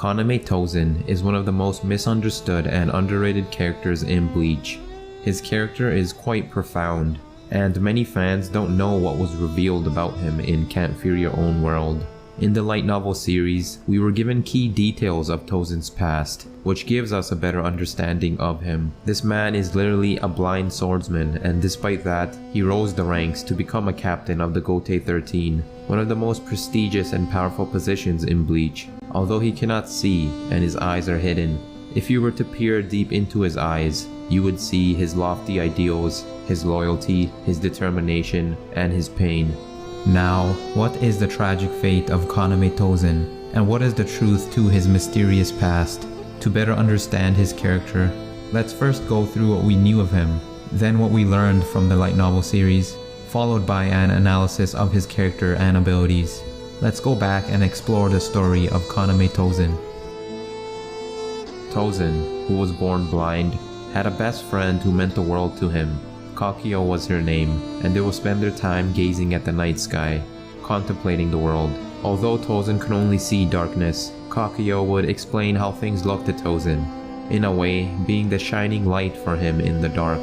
Kaname Tosen is one of the most misunderstood and underrated characters in Bleach. His character is quite profound, and many fans don't know what was revealed about him in Can't Fear Your Own World. In the light novel series, we were given key details of Tosen's past, which gives us a better understanding of him. This man is literally a blind swordsman, and despite that, he rose the ranks to become a captain of the Gote 13, one of the most prestigious and powerful positions in Bleach, although he cannot see and his eyes are hidden. If you were to peer deep into his eyes, you would see his lofty ideals, his loyalty, his determination, and his pain. Now, what is the tragic fate of Kaname Tosen, and what is the truth to his mysterious past? To better understand his character, let's first go through what we knew of him, then what we learned from the light novel series, followed by an analysis of his character and abilities. Let's go back and explore the story of Kaname Tosen. Tosen, who was born blind, had a best friend who meant the world to him. Kakyo was her name, and they would spend their time gazing at the night sky, contemplating the world. Although Tosen could only see darkness, Kakyo would explain how things looked to Tosen, in a way being the shining light for him in the dark.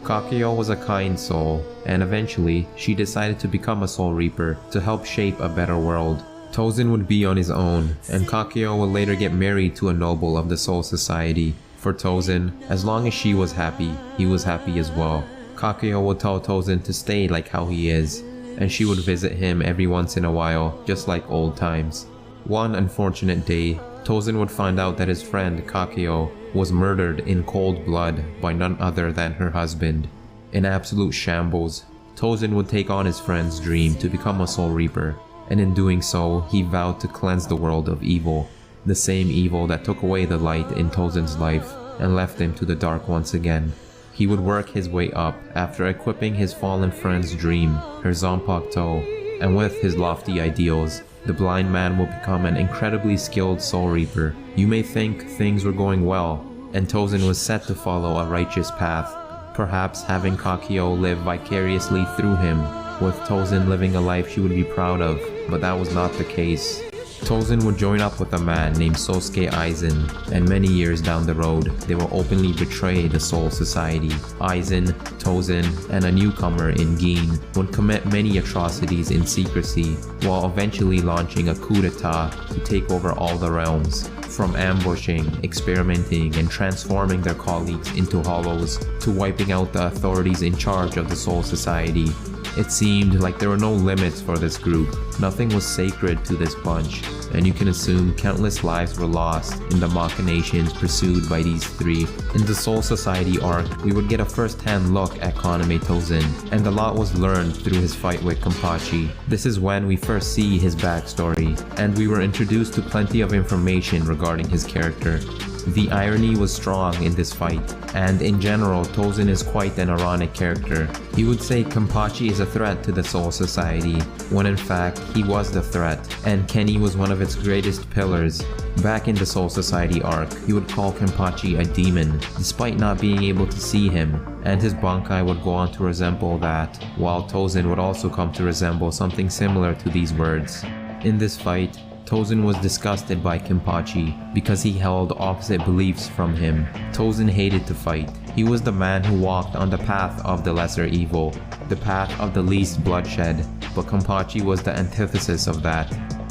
Kakyo was a kind soul, and eventually she decided to become a Soul Reaper to help shape a better world. Tosen would be on his own, and Kakyo would later get married to a noble of the Soul Society. For Tosen, as long as she was happy, he was happy as well. Kakyo would tell Tosen to stay like how he is, and she would visit him every once in a while, just like old times. One unfortunate day, Tosen would find out that his friend Kakyo was murdered in cold blood by none other than her husband. In absolute shambles, Tosen would take on his friend's dream to become a Soul Reaper, and in doing so, he vowed to cleanse the world of evil, the same evil that took away the light in Tosen's life and left him to the dark once again. He would work his way up after equipping his fallen friend's dream, her Zanpakuto, and with his lofty ideals, the blind man will become an incredibly skilled Soul Reaper. You may think things were going well, and Tosen was set to follow a righteous path, perhaps having Kakyo live vicariously through him, with Tosen living a life she would be proud of, but that was not the case. Tosen would join up with a man named Sosuke Aizen, and many years down the road, they will openly betray the Soul Society. Aizen, Tosen, and a newcomer in Gin would commit many atrocities in secrecy, while eventually launching a coup d'etat to take over all the realms. From ambushing, experimenting, and transforming their colleagues into hollows, to wiping out the authorities in charge of the Soul Society. It seemed like there were no limits for this group. Nothing was sacred to this bunch, and you can assume countless lives were lost in the machinations pursued by these three. In the Soul Society arc, we would get a first-hand look at Kaname Tosen, and a lot was learned through his fight with Kenpachi. This is when we first see his backstory, and we were introduced to plenty of information regarding his character. The irony was strong in this fight, and in general, Tosen is quite an ironic character. He would say Kenpachi is a threat to the Soul Society, when in fact, he was the threat, and Kenny was one of its greatest pillars. Back in the Soul Society arc, he would call Kenpachi a demon, despite not being able to see him, and his Bankai would go on to resemble that, while Tosen would also come to resemble something similar to these words. In this fight, Tosen was disgusted by Kenpachi because he held opposite beliefs from him. Tosen hated to fight. He was the man who walked on the path of the lesser evil, the path of the least bloodshed, but Kenpachi was the antithesis of that.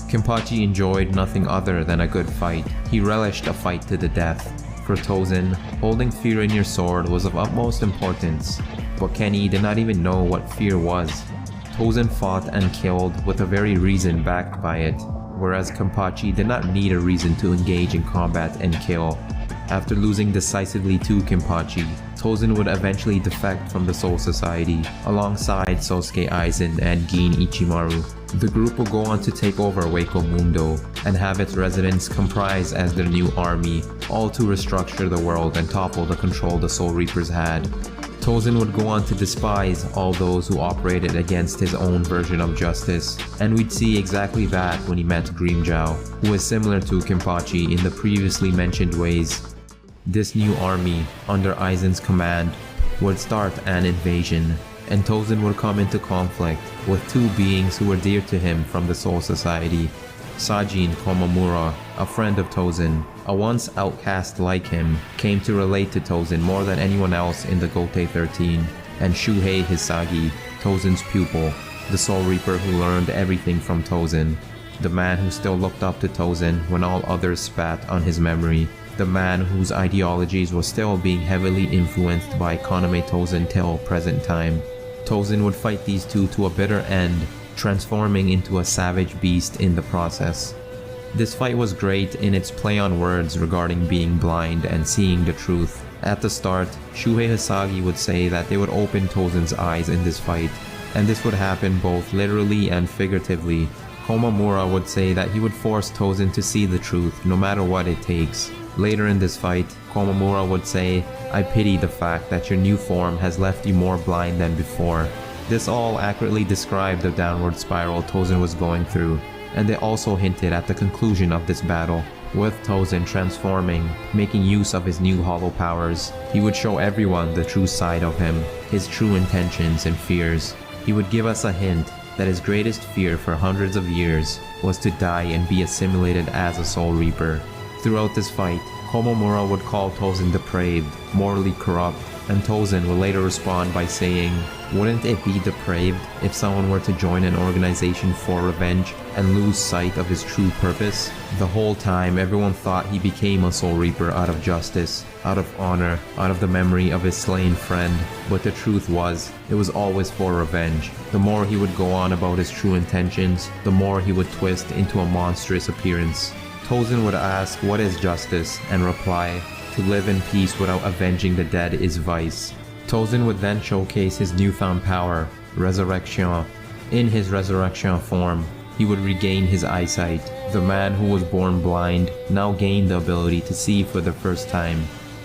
Kenpachi enjoyed nothing other than a good fight. He relished a fight to the death. For Tosen, holding fear in your sword was of utmost importance, but Kenny did not even know what fear was. Tosen fought and killed with a very reason backed by it, whereas Kenpachi did not need a reason to engage in combat and kill. After losing decisively to Kenpachi, Tosen would eventually defect from the Soul Society, alongside Sosuke Aizen and Gin Ichimaru. The group will go on to take over Wako Mundo, and have its residents comprise as their new army, all to restructure the world and topple the control the Soul Reapers had. Tosen would go on to despise all those who operated against his own version of justice, and we'd see exactly that when he met Grimmjow, who is similar to Kenpachi in the previously mentioned ways. This new army, under Aizen's command, would start an invasion, and Tosen would come into conflict with two beings who were dear to him from the Soul Society. Sajin Komamura, a friend of Tosen, a once outcast like him, came to relate to Tosen more than anyone else in the Gotei 13, and Shuhei Hisagi, Tosen's pupil, the Soul Reaper who learned everything from Tosen, the man who still looked up to Tosen when all others spat on his memory, the man whose ideologies were still being heavily influenced by Kaname Tosen till present time. Tosen would fight these two to a bitter end, transforming into a savage beast in the process. This fight was great in its play on words regarding being blind and seeing the truth. At the start, Shuhei Hisagi would say that they would open Tosen's eyes in this fight, and this would happen both literally and figuratively. Komamura would say that he would force Tosen to see the truth no matter what it takes. Later in this fight, Komamura would say, "I pity the fact that your new form has left you more blind than before." This all accurately described the downward spiral Tosen was going through, and they also hinted at the conclusion of this battle. With Tosen transforming, making use of his new hollow powers, he would show everyone the true side of him, his true intentions and fears. He would give us a hint that his greatest fear for hundreds of years was to die and be assimilated as a Soul Reaper. Throughout this fight, Komamura would call Tosen depraved, morally corrupt, and Tosen would later respond by saying, "Wouldn't it be depraved if someone were to join an organization for revenge and lose sight of his true purpose?" The whole time, everyone thought he became a Soul Reaper out of justice, out of honor, out of the memory of his slain friend, but the truth was, it was always for revenge. The more he would go on about his true intentions, the more he would twist into a monstrous appearance. Tosen would ask, "What is justice?" and reply, "To live in peace without avenging the dead is vice." Tosen would then showcase his newfound power, Resurrection. In his Resurrection form, he would regain his eyesight. The man who was born blind now gained the ability to see for the first time.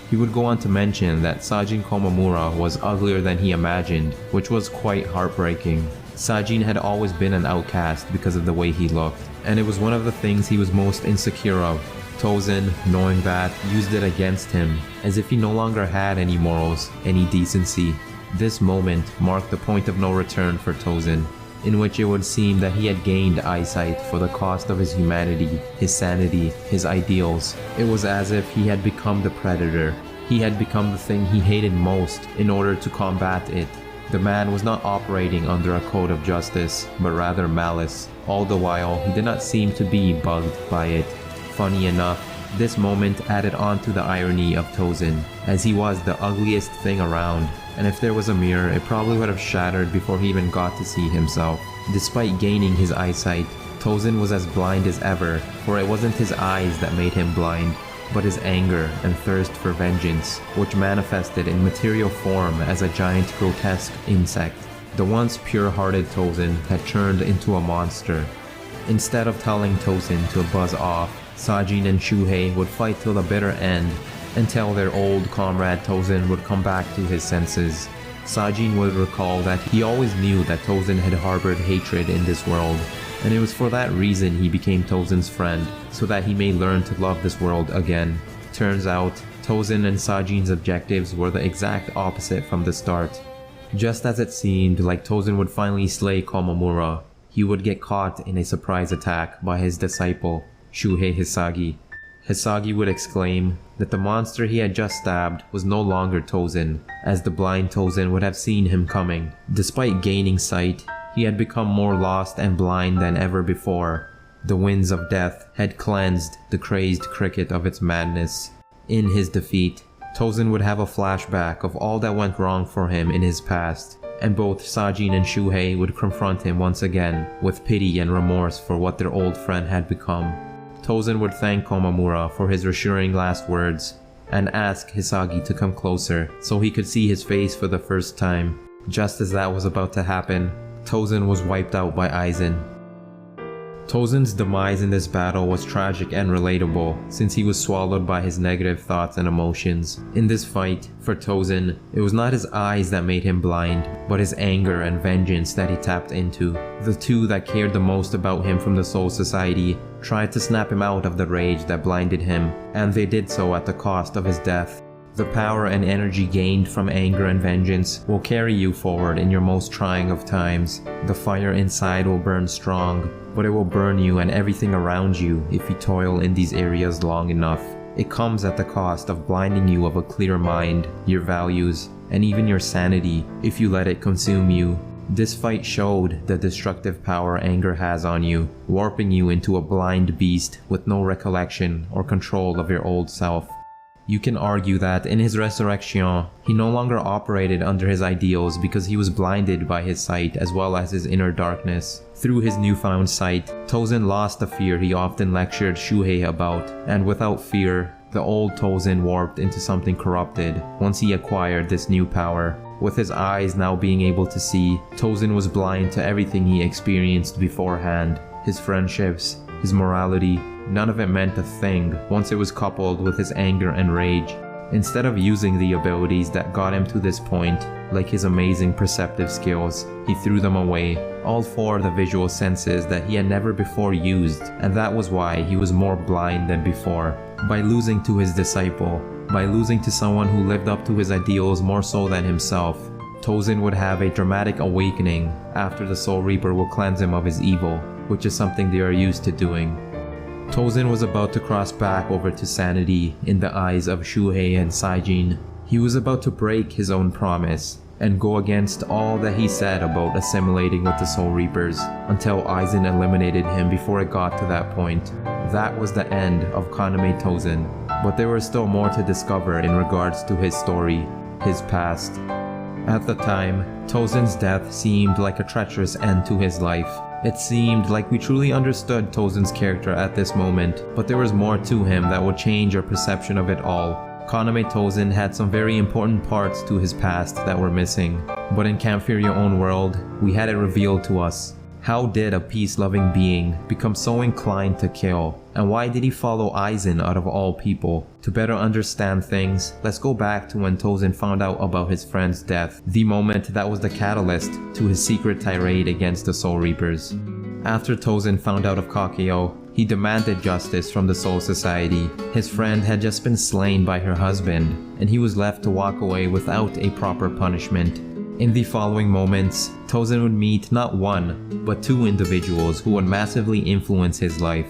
He would go on to mention that Sajin Komamura was uglier than he imagined, which was quite heartbreaking. Sajin had always been an outcast because of the way he looked, and it was one of the things he was most insecure of. Tosen, knowing that, used it against him, as if he no longer had any morals, any decency. This moment marked the point of no return for Tosen, in which it would seem that he had gained eyesight for the cost of his humanity, his sanity, his ideals. It was as if he had become the predator. He had become the thing he hated most in order to combat it. The man was not operating under a code of justice, but rather malice. All the while, he did not seem to be bugged by it. Funny enough, this moment added on to the irony of Tosen, as he was the ugliest thing around, and if there was a mirror, it probably would have shattered before he even got to see himself. Despite gaining his eyesight, Tosen was as blind as ever, for it wasn't his eyes that made him blind, but his anger and thirst for vengeance, which manifested in material form as a giant grotesque insect. The once pure-hearted Tosen had turned into a monster. Instead of telling Tosen to buzz off, Sajin and Shuhei would fight till the bitter end, until their old comrade Tosen would come back to his senses. Sajin would recall that he always knew that Tosen had harbored hatred in this world, and it was for that reason he became Tosen's friend, so that he may learn to love this world again. Turns out, Tosen and Sajin's objectives were the exact opposite from the start. Just as it seemed like Tosen would finally slay Komamura, he would get caught in a surprise attack by his disciple, Shuhei Hisagi. Hisagi would exclaim that the monster he had just stabbed was no longer Tosen, as the blind Tosen would have seen him coming. Despite gaining sight, he had become more lost and blind than ever before. The winds of death had cleansed the crazed cricket of its madness. In his defeat, Tosen would have a flashback of all that went wrong for him in his past, and both Sajin and Shuhei would confront him once again with pity and remorse for what their old friend had become. Tosen would thank Komamura for his reassuring last words, and ask Hisagi to come closer so he could see his face for the first time. Just as that was about to happen, Tosen was wiped out by Aizen. Tosen's demise in this battle was tragic and relatable, since he was swallowed by his negative thoughts and emotions. In this fight, for Tosen, it was not his eyes that made him blind, but his anger and vengeance that he tapped into. The two that cared the most about him from the Soul Society tried to snap him out of the rage that blinded him, and they did so at the cost of his death. The power and energy gained from anger and vengeance will carry you forward in your most trying of times. The fire inside will burn strong, but it will burn you and everything around you if you toil in these areas long enough. It comes at the cost of blinding you of a clear mind, your values, and even your sanity if you let it consume you. This fight showed the destructive power anger has on you, warping you into a blind beast with no recollection or control of your old self. You can argue that in his resurrection, he no longer operated under his ideals because he was blinded by his sight as well as his inner darkness. Through his newfound sight, Tosen lost the fear he often lectured Shuhei about, and without fear, the old Tosen warped into something corrupted once he acquired this new power. With his eyes now being able to see, Tosen was blind to everything he experienced beforehand. His friendships, his morality, none of it meant a thing once it was coupled with his anger and rage. Instead of using the abilities that got him to this point, like his amazing perceptive skills, he threw them away, all for the visual senses that he had never before used, and that was why he was more blind than before. By losing to his disciple, by losing to someone who lived up to his ideals more so than himself, Tosen would have a dramatic awakening after the Soul Reaper will cleanse him of his evil, which is something they are used to doing. Tosen was about to cross back over to sanity in the eyes of Shuhei and Saijin. He was about to break his own promise and go against all that he said about assimilating with the Soul Reapers until Aizen eliminated him before it got to that point. That was the end of Kaname Tosen, but there was still more to discover in regards to his story, his past. At the time, Tosen's death seemed like a treacherous end to his life. It seemed like we truly understood Tosen's character at this moment, but there was more to him that would change our perception of it all. Kaname Tosen had some very important parts to his past that were missing, but in Can't Fear Your Own World, we had it revealed to us. How did a peace-loving being become so inclined to kill? And why did he follow Aizen out of all people? To better understand things, let's go back to when Tosen found out about his friend's death, the moment that was the catalyst to his secret tirade against the Soul Reapers. After Tosen found out of Kakeo, he demanded justice from the Soul Society. His friend had just been slain by her husband, and he was left to walk away without a proper punishment. In the following moments, Tosen would meet not one, but two individuals who would massively influence his life.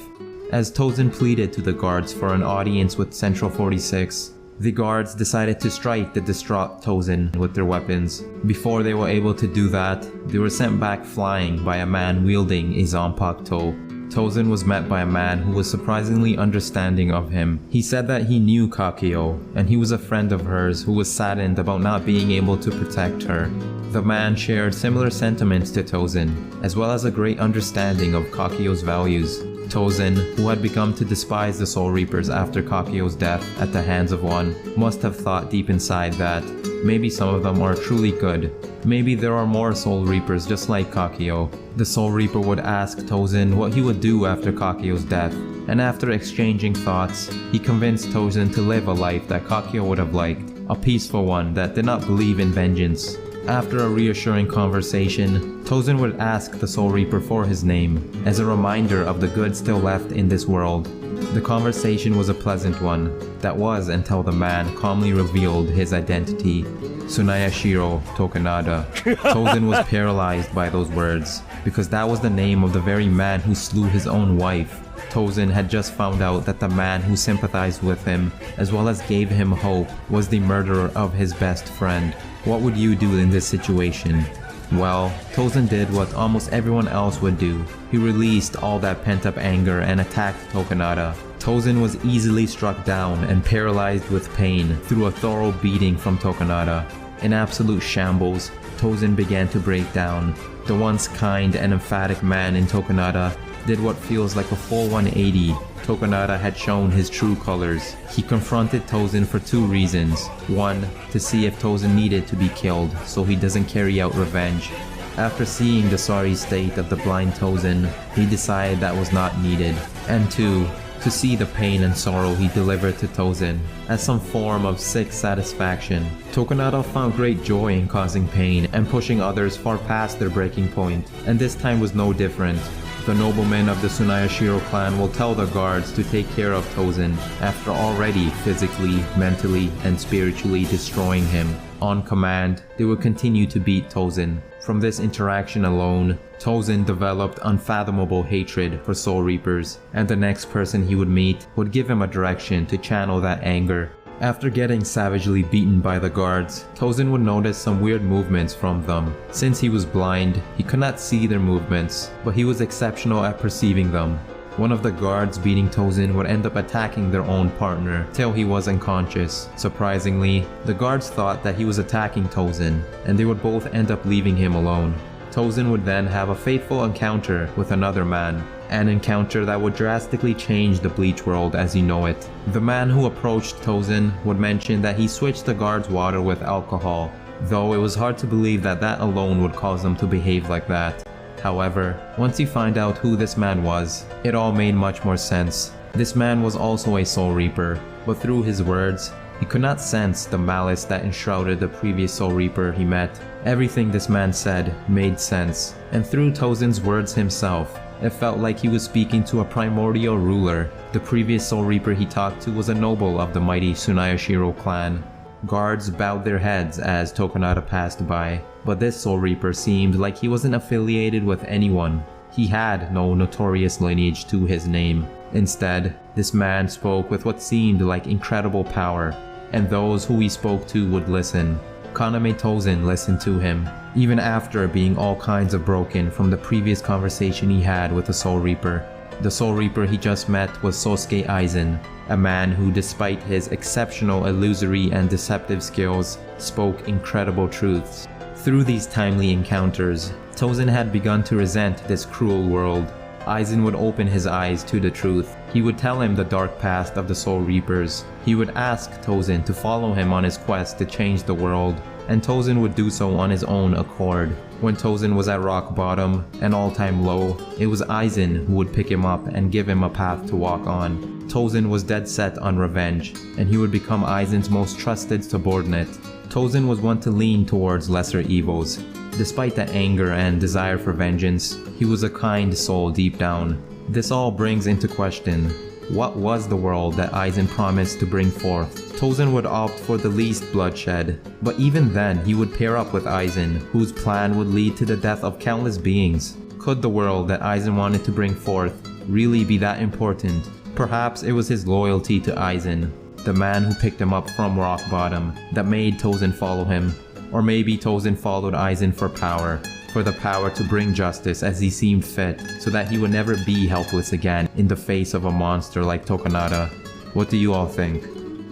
As Tosen pleaded to the guards for an audience with Central 46, the guards decided to strike the distraught Tosen with their weapons. Before they were able to do that, they were sent back flying by a man wielding a Zanpakuto. Tosen was met by a man who was surprisingly understanding of him. He said that he knew Kakeo, and he was a friend of hers who was saddened about not being able to protect her. The man shared similar sentiments to Tosen, as well as a great understanding of Kakeo's values. Tosen, who had begun to despise the Soul Reapers after Kakeo's death at the hands of one, must have thought deep inside that maybe some of them are truly good. Maybe there are more Soul Reapers just like Kakeo. The Soul Reaper would ask Tosen what he would do after Kakeo's death, and after exchanging thoughts, he convinced Tosen to live a life that Kakeo would have liked, a peaceful one that did not believe in vengeance. After a reassuring conversation, Tosen would ask the Soul Reaper for his name, as a reminder of the good still left in this world. The conversation was a pleasant one. That was until the man calmly revealed his identity. Tsunaya Shiro Tokunada. Tosen was paralyzed by those words, because that was the name of the very man who slew his own wife. Tosen had just found out that the man who sympathized with him, as well as gave him hope, was the murderer of his best friend. What would you do in this situation? Well, Tosen did what almost everyone else would do. He released all that pent-up anger and attacked Tokunada. Tosen was easily struck down and paralyzed with pain through a thorough beating from Tokunada. In absolute shambles, Tosen began to break down. The once kind and emphatic man in Tokunada did what feels like a full 180. Tokunada had shown his true colors. He confronted Tosen for two reasons. One, to see if Tosen needed to be killed so he doesn't carry out revenge. After seeing the sorry state of the blind Tosen, he decided that was not needed. And two, to see the pain and sorrow he delivered to Tosen as some form of sick satisfaction. Tokunada found great joy in causing pain and pushing others far past their breaking point, and this time was no different. The noblemen of the Shiro clan will tell the guards to take care of Tosen after already physically, mentally, and spiritually destroying him. On command, they would continue to beat Tosen. From this interaction alone, Tosen developed unfathomable hatred for Soul Reapers, and the next person he would meet would give him a direction to channel that anger. After getting savagely beaten by the guards, Tosen would notice some weird movements from them. Since he was blind, he could not see their movements, but he was exceptional at perceiving them. One of the guards beating Tosen would end up attacking their own partner till he was unconscious. Surprisingly, the guards thought that he was attacking Tosen, and they would both end up leaving him alone. Tosen would then have a fateful encounter with another man, an encounter that would drastically change the Bleach world as you know it. The man who approached Tosen would mention that he switched the guards' water with alcohol, though it was hard to believe that that alone would cause them to behave like that. However, once you find out who this man was, it all made much more sense. This man was also a Soul Reaper, but through his words, he could not sense the malice that enshrouded the previous Soul Reaper he met. Everything this man said made sense, and through Tosen's words himself, it felt like he was speaking to a primordial ruler. The previous Soul Reaper he talked to was a noble of the mighty Shiro clan. Guards bowed their heads as Tokunada passed by, but this Soul Reaper seemed like he wasn't affiliated with anyone. He had no notorious lineage to his name. Instead, this man spoke with what seemed like incredible power, and those who he spoke to would listen. Kaname Tosen listened to him, even after being all kinds of broken from the previous conversation he had with the Soul Reaper. The Soul Reaper he just met was Sosuke Aizen, a man who, despite his exceptional illusory and deceptive skills, spoke incredible truths. Through these timely encounters, Tosen had begun to resent this cruel world. Aizen would open his eyes to the truth. He would tell him the dark past of the Soul Reapers. He would ask Tosen to follow him on his quest to change the world, and Tosen would do so on his own accord. When Tosen was at rock bottom, an all-time low, it was Aizen who would pick him up and give him a path to walk on. Tosen was dead set on revenge, and he would become Aizen's most trusted subordinate. Tosen was one to lean towards lesser evils. Despite the anger and desire for vengeance, he was a kind soul deep down. This all brings into question, what was the world that Aizen promised to bring forth? Tosen would opt for the least bloodshed, but even then he would pair up with Aizen, whose plan would lead to the death of countless beings. Could the world that Aizen wanted to bring forth really be that important? Perhaps it was his loyalty to Aizen, the man who picked him up from rock bottom, that made Tosen follow him. Or maybe Tosen followed Aizen for power, for the power to bring justice as he seemed fit, so that he would never be helpless again in the face of a monster like Tokunada. What do you all think?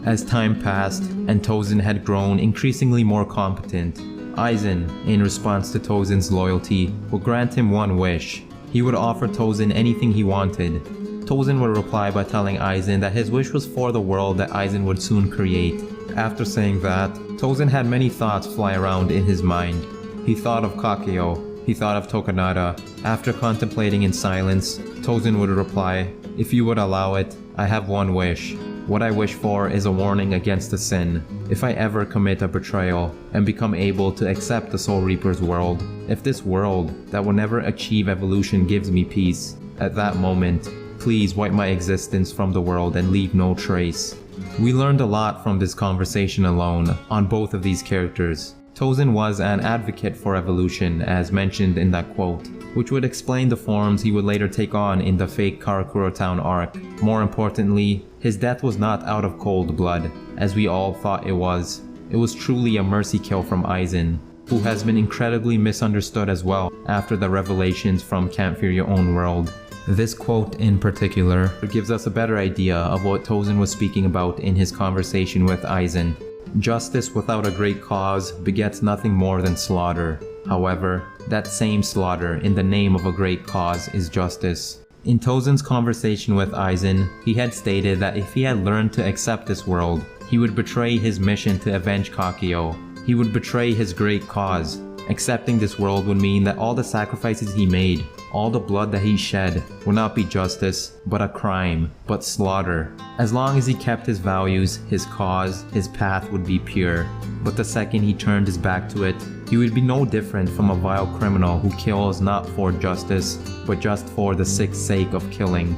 As time passed, and Tosen had grown increasingly more competent, Aizen, in response to Tosen's loyalty, would grant him one wish. He would offer Tosen anything he wanted. Tosen would reply by telling Aizen that his wish was for the world that Aizen would soon create. After saying that, Tosen had many thoughts fly around in his mind. He thought of Kakeo, he thought of Tokunada. After contemplating in silence, Tosen would reply, "If you would allow it, I have one wish. What I wish for is a warning against a sin. If I ever commit a betrayal and become able to accept the Soul Reaper's world, if this world that will never achieve evolution gives me peace, at that moment, please wipe my existence from the world and leave no trace." We learned a lot from this conversation alone on both of these characters. Tosen was an advocate for evolution, as mentioned in that quote, which would explain the forms he would later take on in the fake Karakura Town arc. More importantly, his death was not out of cold blood, as we all thought it was. It was truly a mercy kill from Aizen, who has been incredibly misunderstood as well after the revelations from Can't Fear Your Own World. This quote in particular gives us a better idea of what Tosen was speaking about in his conversation with Aizen. Justice without a great cause begets nothing more than slaughter. However, that same slaughter in the name of a great cause is justice. In Tosen's conversation with Aizen, he had stated that if he had learned to accept this world, he would betray his mission to avenge Kakeo. He would betray his great cause. Accepting this world would mean that all the sacrifices he made, all the blood that he shed, would not be justice, but a crime, but slaughter. As long as he kept his values, his cause, his path would be pure. But the second he turned his back to it, he would be no different from a vile criminal who kills not for justice, but just for the sick sake of killing.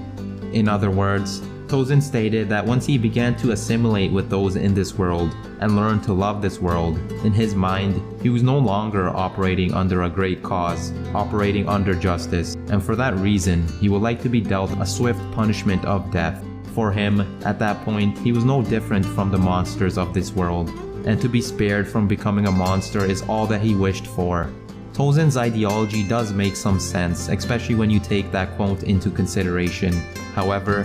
In other words, Tosen stated that once he began to assimilate with those in this world and learn to love this world, in his mind, he was no longer operating under a great cause, operating under justice, and for that reason, he would like to be dealt a swift punishment of death. For him, at that point, he was no different from the monsters of this world, and to be spared from becoming a monster is all that he wished for. Tosen's ideology does make some sense, especially when you take that quote into consideration. However,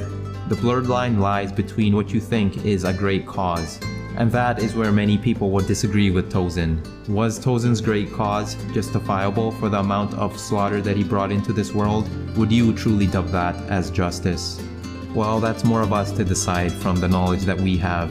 the blurred line lies between what you think is a great cause, and that is where many people would disagree with Tosen. Was Tosen's great cause justifiable for the amount of slaughter that he brought into this world? Would you truly dub that as justice? Well, that's more of us to decide from the knowledge that we have.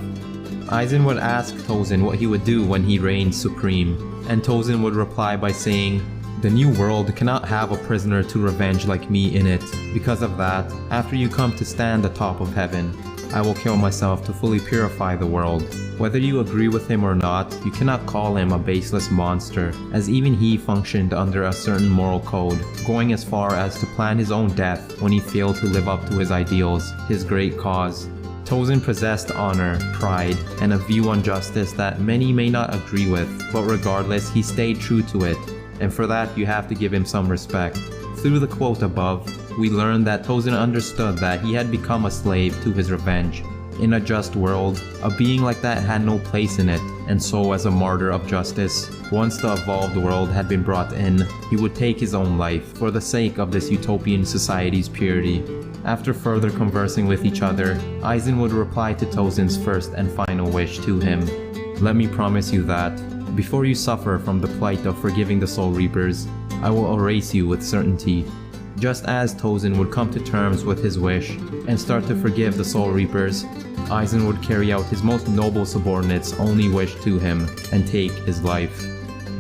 Aizen would ask Tosen what he would do when he reigned supreme, and Tosen would reply by saying, "The new world cannot have a prisoner to revenge like me in it. Because of that, after you come to stand atop of heaven, I will kill myself to fully purify the world." Whether you agree with him or not, you cannot call him a baseless monster, as even he functioned under a certain moral code, going as far as to plan his own death when he failed to live up to his ideals, his great cause. Tosen possessed honor, pride, and a view on justice that many may not agree with, but regardless, he stayed true to it, and for that you have to give him some respect. Through the quote above, we learned that Tosen understood that he had become a slave to his revenge. In a just world, a being like that had no place in it, and so as a martyr of justice, once the evolved world had been brought in, he would take his own life for the sake of this utopian society's purity. After further conversing with each other, Aizen would reply to Tosen's first and final wish to him. "Let me promise you that, before you suffer from the plight of forgiving the Soul Reapers, I will erase you with certainty." Just as Tosen would come to terms with his wish and start to forgive the Soul Reapers, Aizen would carry out his most noble subordinate's only wish to him and take his life.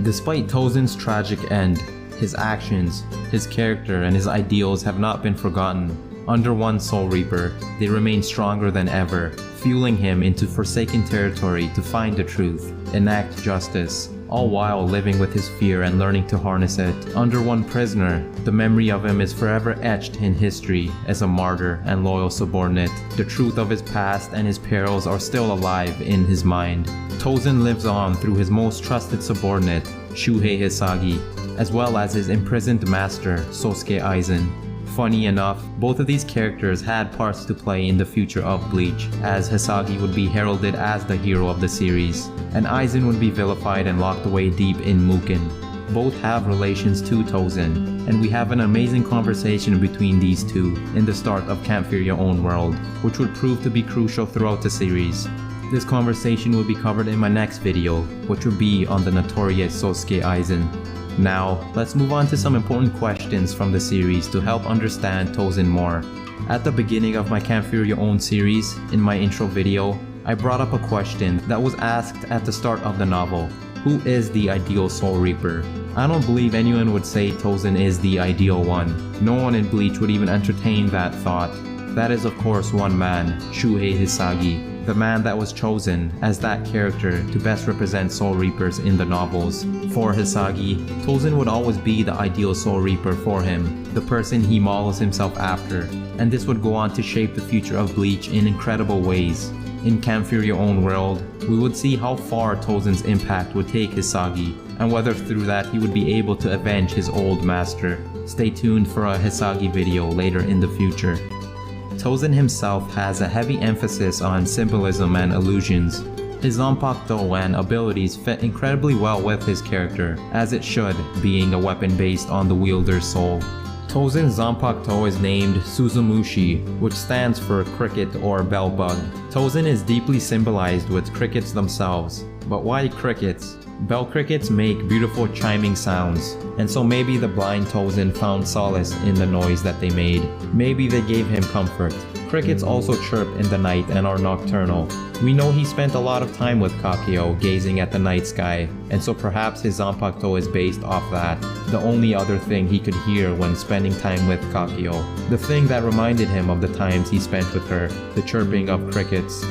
Despite Tosen's tragic end, his actions, his character, and his ideals have not been forgotten. Under one Soul Reaper, they remain stronger than ever, fueling him into forsaken territory to find the truth, enact justice, all while living with his fear and learning to harness it. Under one prisoner, the memory of him is forever etched in history as a martyr and loyal subordinate. The truth of his past and his perils are still alive in his mind. Tosen lives on through his most trusted subordinate, Shuhei Hisagi, as well as his imprisoned master, Sosuke Aizen. Funny enough, both of these characters had parts to play in the future of Bleach, as Hisagi would be heralded as the hero of the series, and Aizen would be vilified and locked away deep in Muken. Both have relations to Tosen, and we have an amazing conversation between these two in the start of Can't Fear Your Own World, which would prove to be crucial throughout the series. This conversation will be covered in my next video, which will be on the notorious Sosuke Aizen. Now, let's move on to some important questions from the series to help understand Tosen more. At the beginning of my Can't Fear Your Own series, in my intro video, I brought up a question that was asked at the start of the novel. Who is the ideal Soul Reaper? I don't believe anyone would say Tosen is the ideal one. No one in Bleach would even entertain that thought. That is of course one man, Shuhei Hisagi, the man that was chosen as that character to best represent Soul Reapers in the novels. For Hisagi, Tosen would always be the ideal Soul Reaper for him, the person he models himself after, and this would go on to shape the future of Bleach in incredible ways. In Can't Fear Your Own World, we would see how far Tosen's impact would take Hisagi, and whether through that he would be able to avenge his old master. Stay tuned for a Hisagi video later in the future. Tosen himself has a heavy emphasis on symbolism and illusions. His Zanpakuto and abilities fit incredibly well with his character, as it should, being a weapon based on the wielder's soul. Tosen's Zanpakuto is named Suzumushi, which stands for cricket or bell bug. Tosen is deeply symbolized with crickets themselves. But why crickets? Bell crickets make beautiful chiming sounds, and so maybe the blind Tosen found solace in the noise that they made. Maybe they gave him comfort. Crickets also chirp in the night and are nocturnal. We know he spent a lot of time with Kakyo gazing at the night sky, and so perhaps his Zanpakuto is based off that, the only other thing he could hear when spending time with Kakyo. The thing that reminded him of the times he spent with her, the chirping of crickets.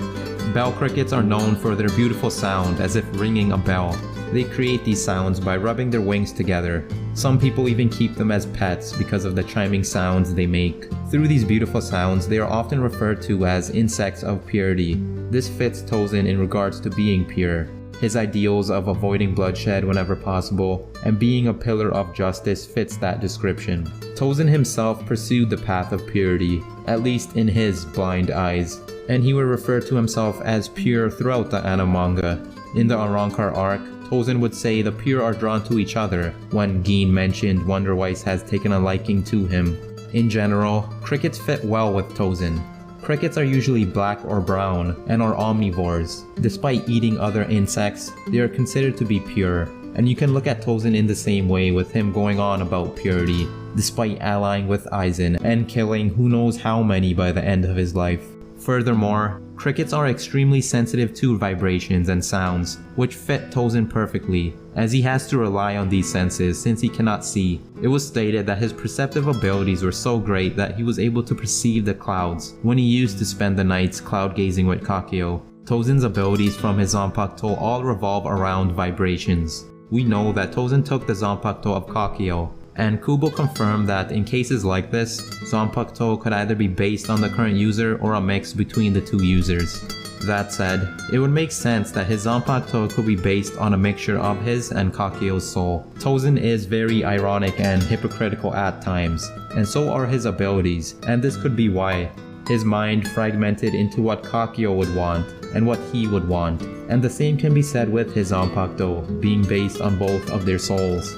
Bell crickets are known for their beautiful sound as if ringing a bell. They create these sounds by rubbing their wings together. Some people even keep them as pets because of the chiming sounds they make. Through these beautiful sounds, they are often referred to as insects of purity. This fits Tosen in regards to being pure. His ideals of avoiding bloodshed whenever possible and being a pillar of justice fits that description. Tosen himself pursued the path of purity, at least in his blind eyes, and he would refer to himself as pure throughout the Animanga. In the Arrancar arc, Tosen would say the pure are drawn to each other when Gin mentioned Wonder Weiss has taken a liking to him. In general, crickets fit well with Tosen. Crickets are usually black or brown and are omnivores. Despite eating other insects, they are considered to be pure, and you can look at Tosen in the same way with him going on about purity, despite allying with Aizen and killing who knows how many by the end of his life. Furthermore, crickets are extremely sensitive to vibrations and sounds, which fit Tosen perfectly, as he has to rely on these senses since he cannot see. It was stated that his perceptive abilities were so great that he was able to perceive the clouds when he used to spend the nights cloud gazing with Kakyo. Tosen's abilities from his Zanpakuto all revolve around vibrations. We know that Tosen took the Zanpakuto of Kakyo, and Kubo confirmed that in cases like this, Zanpakuto could either be based on the current user or a mix between the two users. That said, it would make sense that his Zanpakuto could be based on a mixture of his and Kakyo's soul. Tosen is very ironic and hypocritical at times, and so are his abilities, and this could be why. His mind fragmented into what Kakyo would want and what he would want, and the same can be said with his Zanpakuto being based on both of their souls.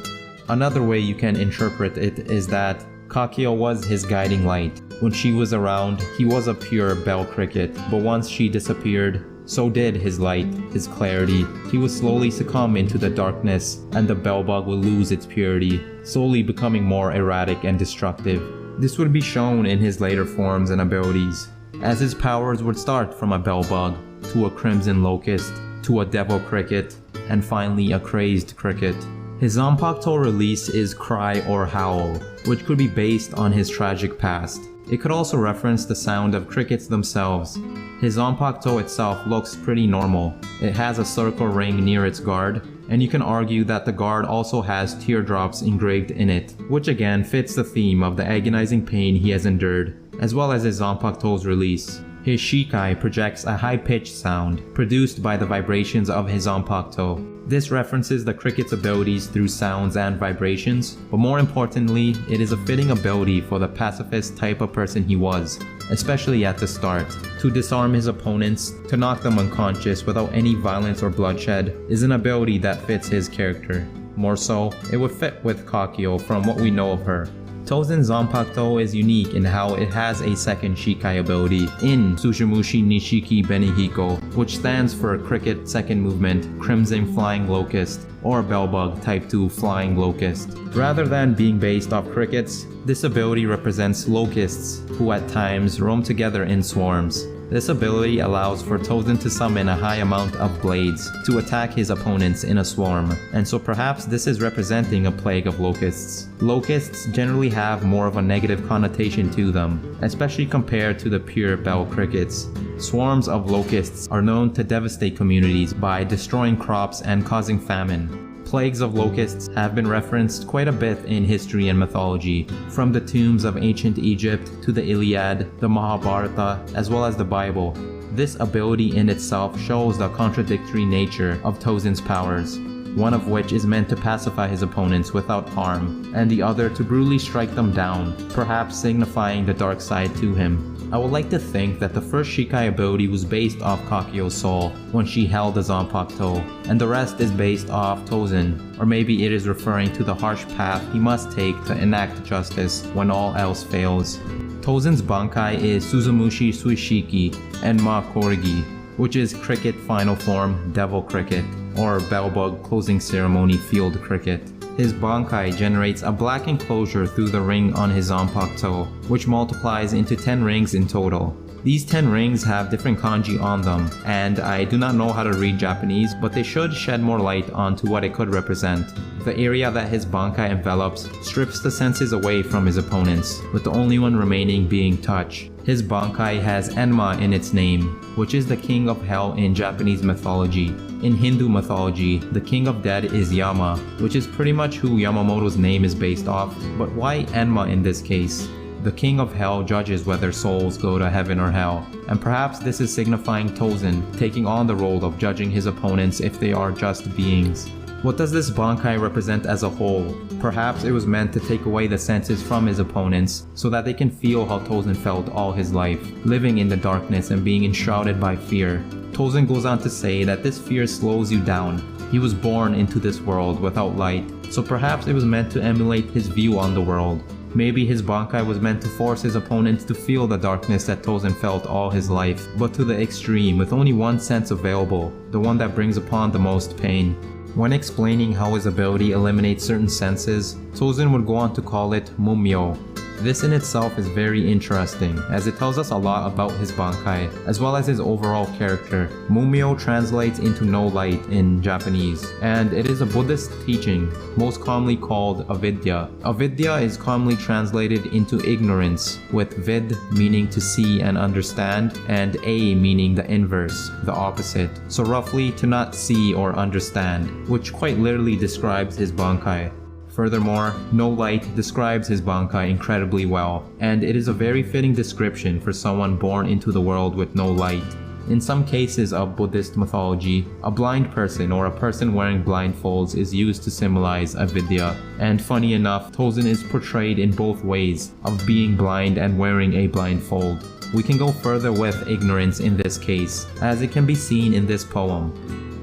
Another way you can interpret it is that Kakyo was his guiding light. When she was around, he was a pure bell cricket, but once she disappeared, so did his light, his clarity. He would slowly succumb into the darkness, and the bell bug would lose its purity, slowly becoming more erratic and destructive. This would be shown in his later forms and abilities, as his powers would start from a bell bug, to a crimson locust, to a devil cricket, and finally a crazed cricket. His Zanpakuto release is Cry or Howl, which could be based on his tragic past. It could also reference the sound of crickets themselves. His Zanpakuto itself looks pretty normal. It has a circle ring near its guard, and you can argue that the guard also has teardrops engraved in it, which again fits the theme of the agonizing pain he has endured, as well as his Zanpakuto's release. His Shikai projects a high-pitched sound, produced by the vibrations of his Zanpakuto. This references the cricket's abilities through sounds and vibrations, but more importantly, it is a fitting ability for the pacifist type of person he was, especially at the start. To disarm his opponents, to knock them unconscious without any violence or bloodshed, is an ability that fits his character. More so, it would fit with Kakyo from what we know of her. Tosen's Zanpakuto is unique in how it has a second Shikai ability in Tsushumushi Nishiki Benihiko, which stands for Cricket Second Movement Crimson Flying Locust, or Bellbug Type 2 Flying Locust. Rather than being based off crickets, this ability represents locusts, who at times roam together in swarms. This ability allows for Tosen to summon a high amount of blades to attack his opponents in a swarm, and so perhaps this is representing a plague of locusts. Locusts generally have more of a negative connotation to them, especially compared to the pure bell crickets. Swarms of locusts are known to devastate communities by destroying crops and causing famine. Plagues of locusts have been referenced quite a bit in history and mythology, from the tombs of ancient Egypt to the Iliad, the Mahabharata, as well as the Bible. This ability in itself shows the contradictory nature of Tosen's powers, one of which is meant to pacify his opponents without harm, and the other to brutally strike them down, perhaps signifying the dark side to him. I would like to think that the first Shikai ability was based off Kakyo's soul when she held the Zanpakuto, and the rest is based off Tosen, or maybe it is referring to the harsh path he must take to enact justice when all else fails. Tosen's Bankai is Suzumushi Suishiki and Ma Korigi, which is Cricket Final Form Devil Cricket, or Bellbug Closing Ceremony Field Cricket. His Bankai generates a black enclosure through the ring on his Zanpakuto, which multiplies into 10 rings in total. These 10 rings have different kanji on them, and I do not know how to read Japanese, but they should shed more light onto what it could represent. The area that his Bankai envelops strips the senses away from his opponents, with the only one remaining being touch. His Bankai has Enma in its name, which is the king of hell in Japanese mythology. In Hindu mythology, the king of dead is Yama, which is pretty much who Yamamoto's name is based off, but why Enma in this case? The king of hell judges whether souls go to heaven or hell, and perhaps this is signifying Tosen taking on the role of judging his opponents if they are just beings. What does this Bankai represent as a whole? Perhaps it was meant to take away the senses from his opponents so that they can feel how Tosen felt all his life, living in the darkness and being enshrouded by fear. Tosen goes on to say that this fear slows you down. He was born into this world without light, so perhaps it was meant to emulate his view on the world. Maybe his Bankai was meant to force his opponents to feel the darkness that Tosen felt all his life, but to the extreme with only one sense available, the one that brings upon the most pain. When explaining how his ability eliminates certain senses, Tosen would go on to call it Mumyo. This in itself is very interesting, as it tells us a lot about his Bankai, as well as his overall character. Mumyo translates into no light in Japanese, and it is a Buddhist teaching, most commonly called avidya. Avidya is commonly translated into ignorance, with vid meaning to see and understand, and a meaning the inverse, the opposite. So roughly, to not see or understand, which quite literally describes his Bankai. Furthermore, no light describes his Bankai incredibly well, and it is a very fitting description for someone born into the world with no light. In some cases of Buddhist mythology, a blind person or a person wearing blindfolds is used to symbolize avidya, and funny enough, Tosen is portrayed in both ways, of being blind and wearing a blindfold. We can go further with ignorance in this case, as it can be seen in this poem.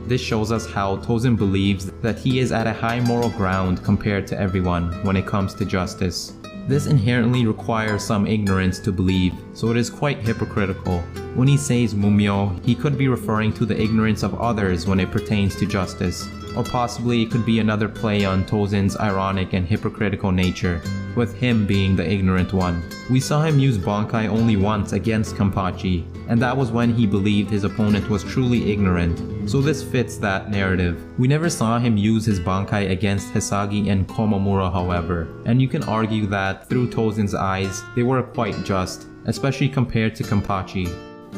This shows us how Tosen believes that he is at a high moral ground compared to everyone when it comes to justice. This inherently requires some ignorance to believe, so it is quite hypocritical. When he says Mumyo, he could be referring to the ignorance of others when it pertains to justice, or possibly it could be another play on Tosen's ironic and hypocritical nature, with him being the ignorant one. We saw him use Bankai only once against Kenpachi, and that was when he believed his opponent was truly ignorant, so this fits that narrative. We never saw him use his Bankai against Hisagi and Komamura however, and you can argue that through Tosen's eyes, they were quite just, especially compared to Kenpachi.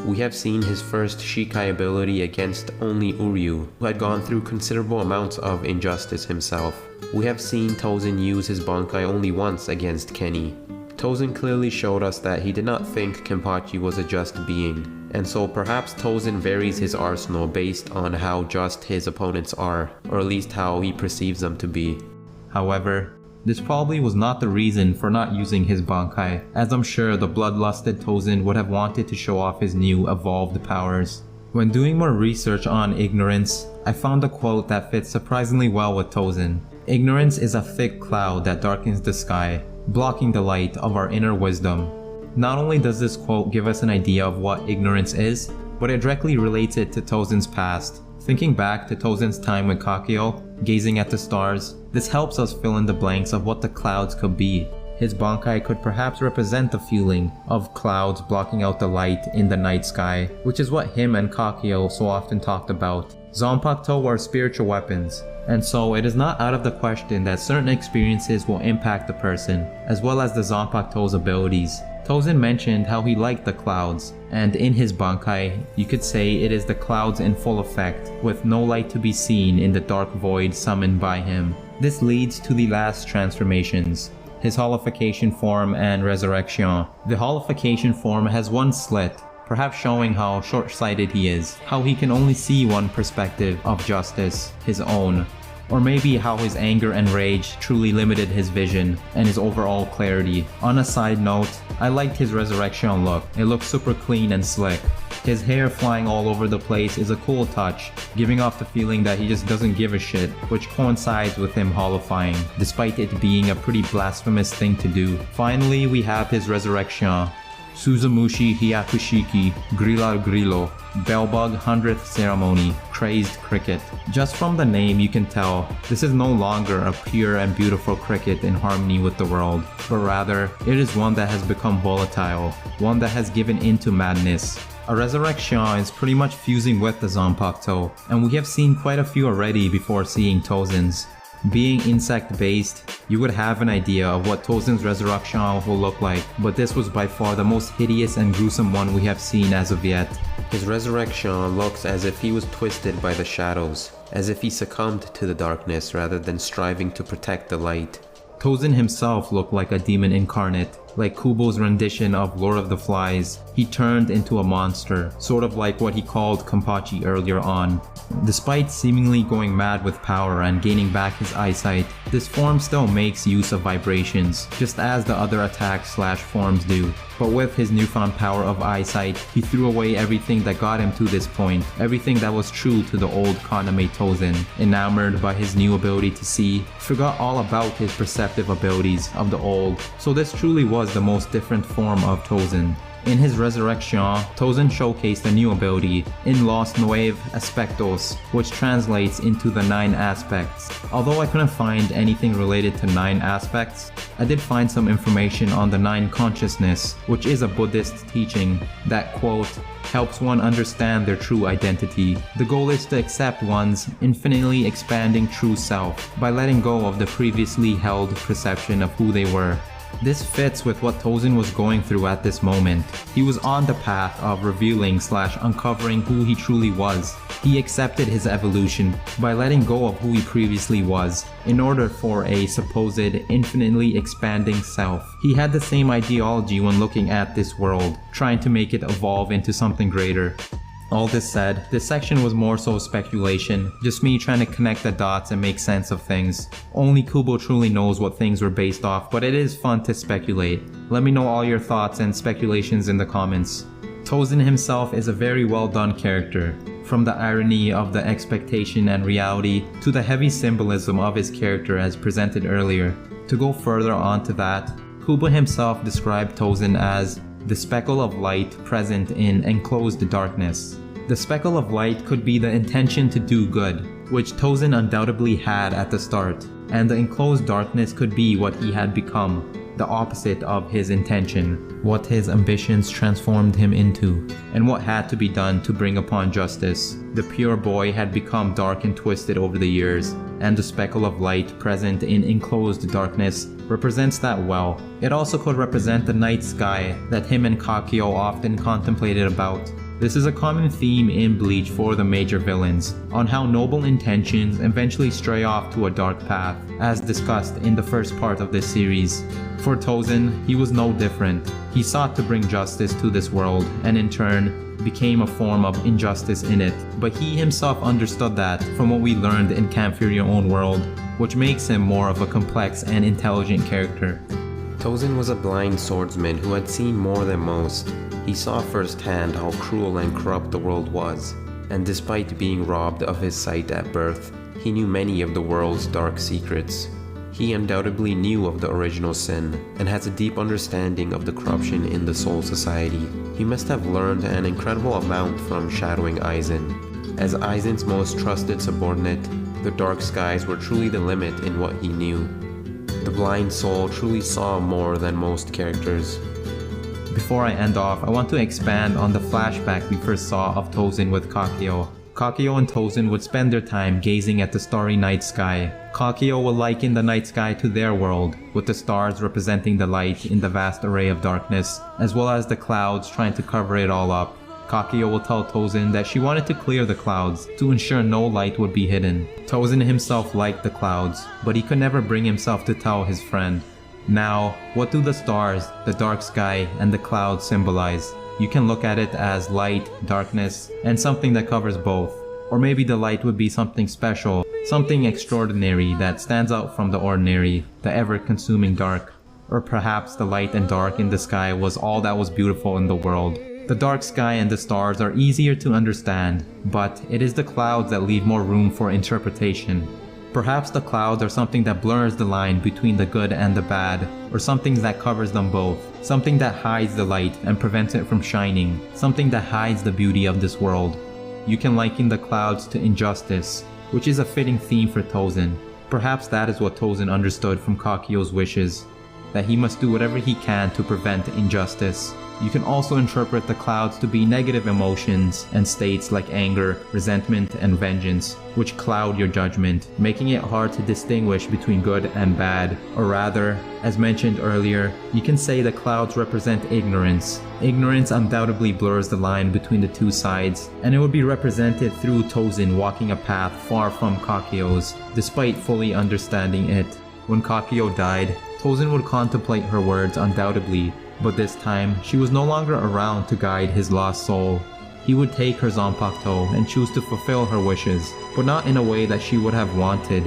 We have seen his first Shikai ability against only Uryu, who had gone through considerable amounts of injustice himself. We have seen Tosen use his Bankai only once against Kenny. Tosen clearly showed us that he did not think Kenpachi was a just being, and so perhaps Tosen varies his arsenal based on how just his opponents are, or at least how he perceives them to be. However, this probably was not the reason for not using his Bankai, as I'm sure the bloodlusted Tosen would have wanted to show off his new evolved powers. When doing more research on ignorance, I found a quote that fits surprisingly well with Tosen. Ignorance is a thick cloud that darkens the sky, blocking the light of our inner wisdom. Not only does this quote give us an idea of what ignorance is, but it directly relates it to Tosen's past. Thinking back to Tosen's time with Kakyo, gazing at the stars, this helps us fill in the blanks of what the clouds could be. His Bankai could perhaps represent the feeling of clouds blocking out the light in the night sky, which is what him and Kakyo so often talked about. Zanpakuto are spiritual weapons, and so it is not out of the question that certain experiences will impact the person, as well as the Zanpakuto's abilities. Tosen mentioned how he liked the clouds, and in his Bankai, you could say it is the clouds in full effect, with no light to be seen in the dark void summoned by him. This leads to the last transformations, his holification form and resurrection. The holification form has one slit, perhaps showing how short-sighted he is, how he can only see one perspective of justice, his own. Or maybe how his anger and rage truly limited his vision and his overall clarity. On a side note, I liked his resurrection look. It looks super clean and slick. His hair flying all over the place is a cool touch, giving off the feeling that he just doesn't give a shit, which coincides with him holifying, despite it being a pretty blasphemous thing to do. Finally, we have his resurrection. Suzumushi Hyakushiki Grilla Grillo, Bellbug 100th Ceremony, Crazed Cricket. Just from the name you can tell, this is no longer a pure and beautiful cricket in harmony with the world, but rather, it is one that has become volatile, one that has given into madness. A resurrection is pretty much fusing with the Zanpakuto, and we have seen quite a few already before seeing Tosen's. Being insect-based, you would have an idea of what Tosen's resurrection will look like, but this was by far the most hideous and gruesome one we have seen as of yet. His resurrection looks as if he was twisted by the shadows, as if he succumbed to the darkness rather than striving to protect the light. Tosen himself looked like a demon incarnate, like Kubo's rendition of Lord of the Flies. He turned into a monster, sort of like what he called Kenpachi earlier on. Despite seemingly going mad with power and gaining back his eyesight, this form still makes use of vibrations, just as the other attack/forms do. But with his newfound power of eyesight, he threw away everything that got him to this point, everything that was true to the old Kaname Tosen. Enamored by his new ability to see, forgot all about his perceptive abilities of the old, so this truly was the most different form of Tosen. In his resurrection, Tosen showcased a new ability, In Los Nueve Aspectos, which translates into the 9 aspects. Although I couldn't find anything related to 9 aspects, I did find some information on the 9 consciousness, which is a Buddhist teaching that, quote, helps one understand their true identity. The goal is to accept one's infinitely expanding true self by letting go of the previously held perception of who they were. This fits with what Tosen was going through at this moment. He was on the path of revealing/uncovering who he truly was. He accepted his evolution by letting go of who he previously was, in order for a supposed infinitely expanding self. He had the same ideology when looking at this world, trying to make it evolve into something greater. All this said, this section was more so speculation, just me trying to connect the dots and make sense of things. Only Kubo truly knows what things were based off, but it is fun to speculate. Let me know all your thoughts and speculations in the comments. Tosen himself is a very well done character. From the irony of the expectation and reality to the heavy symbolism of his character as presented earlier. To go further on to that, Kubo himself described Tosen as the speckle of light present in enclosed darkness. The speckle of light could be the intention to do good, which Tosen undoubtedly had at the start, and the enclosed darkness could be what he had become, the opposite of his intention, what his ambitions transformed him into, and what had to be done to bring upon justice. The pure boy had become dark and twisted over the years, and the speckle of light present in enclosed darkness represents that well. It also could represent the night sky that him and Kakyo often contemplated about. This is a common theme in Bleach for the major villains, on how noble intentions eventually stray off to a dark path, as discussed in the first part of this series. For Tosen, he was no different. He sought to bring justice to this world, and in turn, became a form of injustice in it. But he himself understood that from what we learned in Camp Fear Your Own World, which makes him more of a complex and intelligent character. Tosen was a blind swordsman who had seen more than most. He saw firsthand how cruel and corrupt the world was, and despite being robbed of his sight at birth, he knew many of the world's dark secrets. He undoubtedly knew of the original sin, and has a deep understanding of the corruption in the Soul Society. He must have learned an incredible amount from shadowing Aizen. As Aizen's most trusted subordinate, the dark skies were truly the limit in what he knew. The blind soul truly saw more than most characters. Before I end off, I want to expand on the flashback we first saw of Tosen with Kakyo. Kakyo and Tosen would spend their time gazing at the starry night sky. Kakyo will liken the night sky to their world, with the stars representing the light in the vast array of darkness, as well as the clouds trying to cover it all up. Kakyo will tell Tosen that she wanted to clear the clouds to ensure no light would be hidden. Tosen himself liked the clouds, but he could never bring himself to tell his friend. Now, what do the stars, the dark sky, and the clouds symbolize? You can look at it as light, darkness, and something that covers both. Or maybe the light would be something special, something extraordinary that stands out from the ordinary, the ever-consuming dark. Or perhaps the light and dark in the sky was all that was beautiful in the world. The dark sky and the stars are easier to understand, but it is the clouds that leave more room for interpretation. Perhaps the clouds are something that blurs the line between the good and the bad, or something that covers them both. Something that hides the light and prevents it from shining. Something that hides the beauty of this world. You can liken the clouds to injustice, which is a fitting theme for Tosen. Perhaps that is what Tosen understood from Kakyo's wishes, that he must do whatever he can to prevent injustice. You can also interpret the clouds to be negative emotions and states like anger, resentment, and vengeance, which cloud your judgment, making it hard to distinguish between good and bad. Or rather, as mentioned earlier, you can say the clouds represent ignorance. Ignorance undoubtedly blurs the line between the two sides, and it would be represented through Tosen walking a path far from Kakyo's, despite fully understanding it. When Kakyo died, Tosen would contemplate her words undoubtedly, but this time, she was no longer around to guide his lost soul. He would take her Zanpakuto and choose to fulfill her wishes, but not in a way that she would have wanted.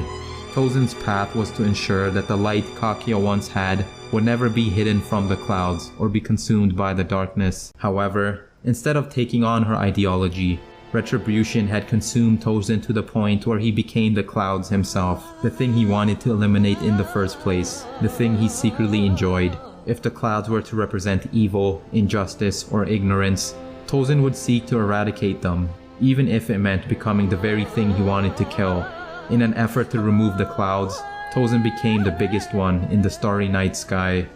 Tosen's path was to ensure that the light Kakyo once had would never be hidden from the clouds or be consumed by the darkness. However, instead of taking on her ideology, retribution had consumed Tosen to the point where he became the clouds himself, the thing he wanted to eliminate in the first place, the thing he secretly enjoyed. If the clouds were to represent evil, injustice, or ignorance, Tosen would seek to eradicate them, even if it meant becoming the very thing he wanted to kill. In an effort to remove the clouds, Tosen became the biggest one in the starry night sky.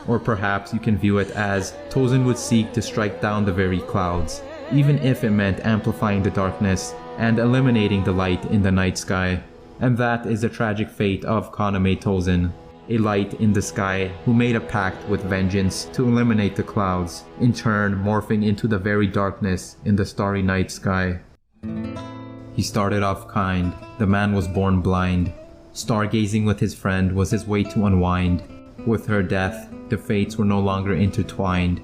Or perhaps you can view it as Tosen would seek to strike down the very clouds, even if it meant amplifying the darkness and eliminating the light in the night sky. And that is the tragic fate of Kaname Tosen, a light in the sky who made a pact with vengeance to eliminate the clouds, in turn morphing into the very darkness in the starry night sky. He started off kind, the man was born blind. Stargazing with his friend was his way to unwind. With her death, the fates were no longer intertwined.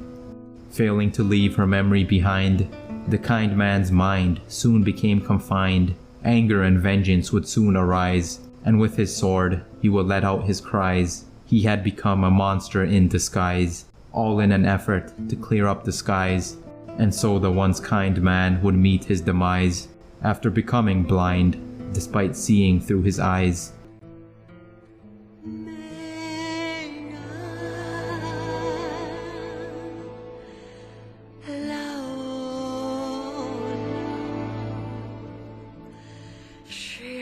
Failing to leave her memory behind, the kind man's mind soon became confined. Anger and vengeance would soon arise, and with his sword, he would let out his cries. He had become a monster in disguise, all in an effort to clear up the skies. And so the once kind man would meet his demise, after becoming blind, despite seeing through his eyes. Shiro